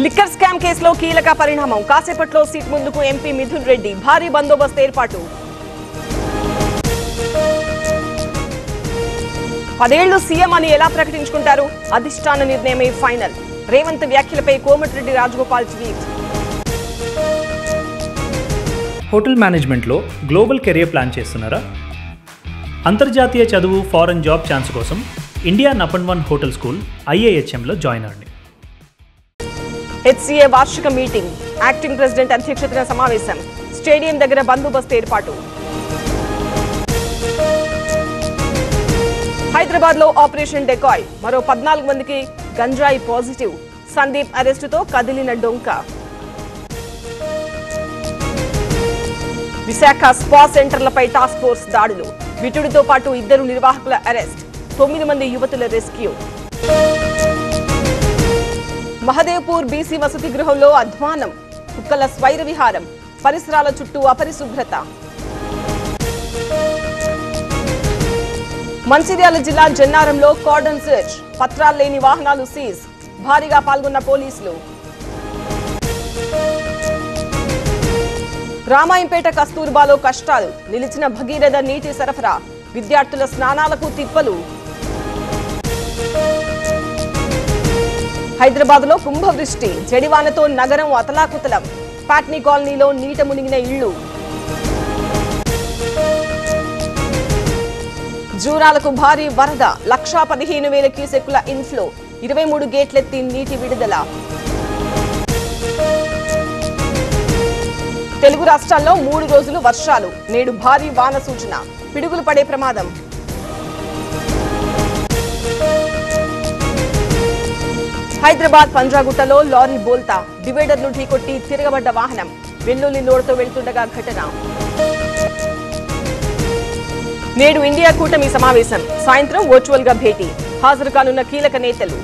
Liquor scam కేసులో కీలక పరిణామం. కాసేపట్లో సీట్ ముందుకు ఎంపీ మిథున్ రెడ్డి. భారీ బందోబస్తు ఏర్పాటు. 10 ఏళ్లు సీఎం అని ఎలా ప్రకటించుకుంటారు? అధిష్టాన నిర్ణయమే ఫైనల్. రేవంత్ వ్యాఖ్యలపై కోమటిరెడ్డి రాజగోపాల్ ట్వీట్. హోటల్ మేనేజ్మెంట్లో గ్లోబల్ కెరియర్ ప్లాన్ చేస్తున్నారా? అంతర్జాతీయ చదువు, ఫారెన్ జాబ్ ఛాన్స్ కోసం ఇండియా నంబర్ 1 హోటల్ స్కూల్ IIHMలో జాయిన్ అవ్వండి. HCA వార్షిక మీటింగ్. యాక్టింగ్ ప్రెసిడెంట్ అధ్యక్షతన సమావేశం. స్టేడియం దగ్గర బందోబస్తు ఏర్పాటు. హైదరాబాద్ లో ఆపరేషన్ డెకాయ్. మరో 14 మందికి గంజాయి పాజిటివ్. సందీప్ అరెస్టుతో కదిలిన డొంక. విశాఖ స్పా సెంటర్లపై టాస్క్ ఫోర్స్ దాడులు. విటుడితో పాటు 2 నిర్వాహకుల అరెస్ట్. 9 మంది యువతుల రెస్క్యూ. మహదేవ్పూర్ బీసీ వసతి గృహంలో అధ్వానం. కుక్కల స్వైర విహారం. పరిసరాల చుట్టూ అపరిశుభ్రత. మంచిర్యాల జిల్లా జన్నారంలో కార్డన్ సెర్చ్. పత్రాలు లేని వాహనాలు సీజ్. భారీగా పాల్గొన్న పోలీసులు. రామాయంపేట కస్తూర్బాలో కష్టాలు. నిలిచిన భగీరథ నీటి సరఫరా. విద్యార్థుల స్నానాలకు తిప్పలు. హైదరాబాద్ లో కుంభవృష్టి. జడివానతో నగరం అతలాకుతలం. పాట్నీ కాలనీలో నీట మునిగిన ఇళ్లు. జూరాలకు భారీ వరద. 1,15,000 క్యూసెక్కుల ఇన్ఫ్లో. 23 గేట్లెత్తి నీటి విడుదల. తెలుగు రాష్ట్రాల్లో 3 రోజులు వర్షాలు. నేడు భారీ వాన సూచన. పిడుగులు పడే ప్రమాదం. హైదరాబాద్ పంజాగుట్టలో లారీ బోల్తా. డివైడర్ను ఢీకొట్టి తిరగబడ్డ వాహనం. వెల్లుల్లి లోడ్తో వెళ్తుండగా ఘటన. నేడు ఇండియా కూటమి సమావేశం. సాయంత్రం వర్చువల్ గా భేటీ. హాజరు కానున్న కీలక నేతలు.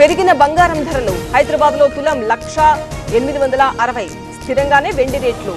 పెరిగిన బంగారం ధరలు. హైదరాబాద్ లో తులం 1,860. స్థిరంగానే వెండి రేట్లు.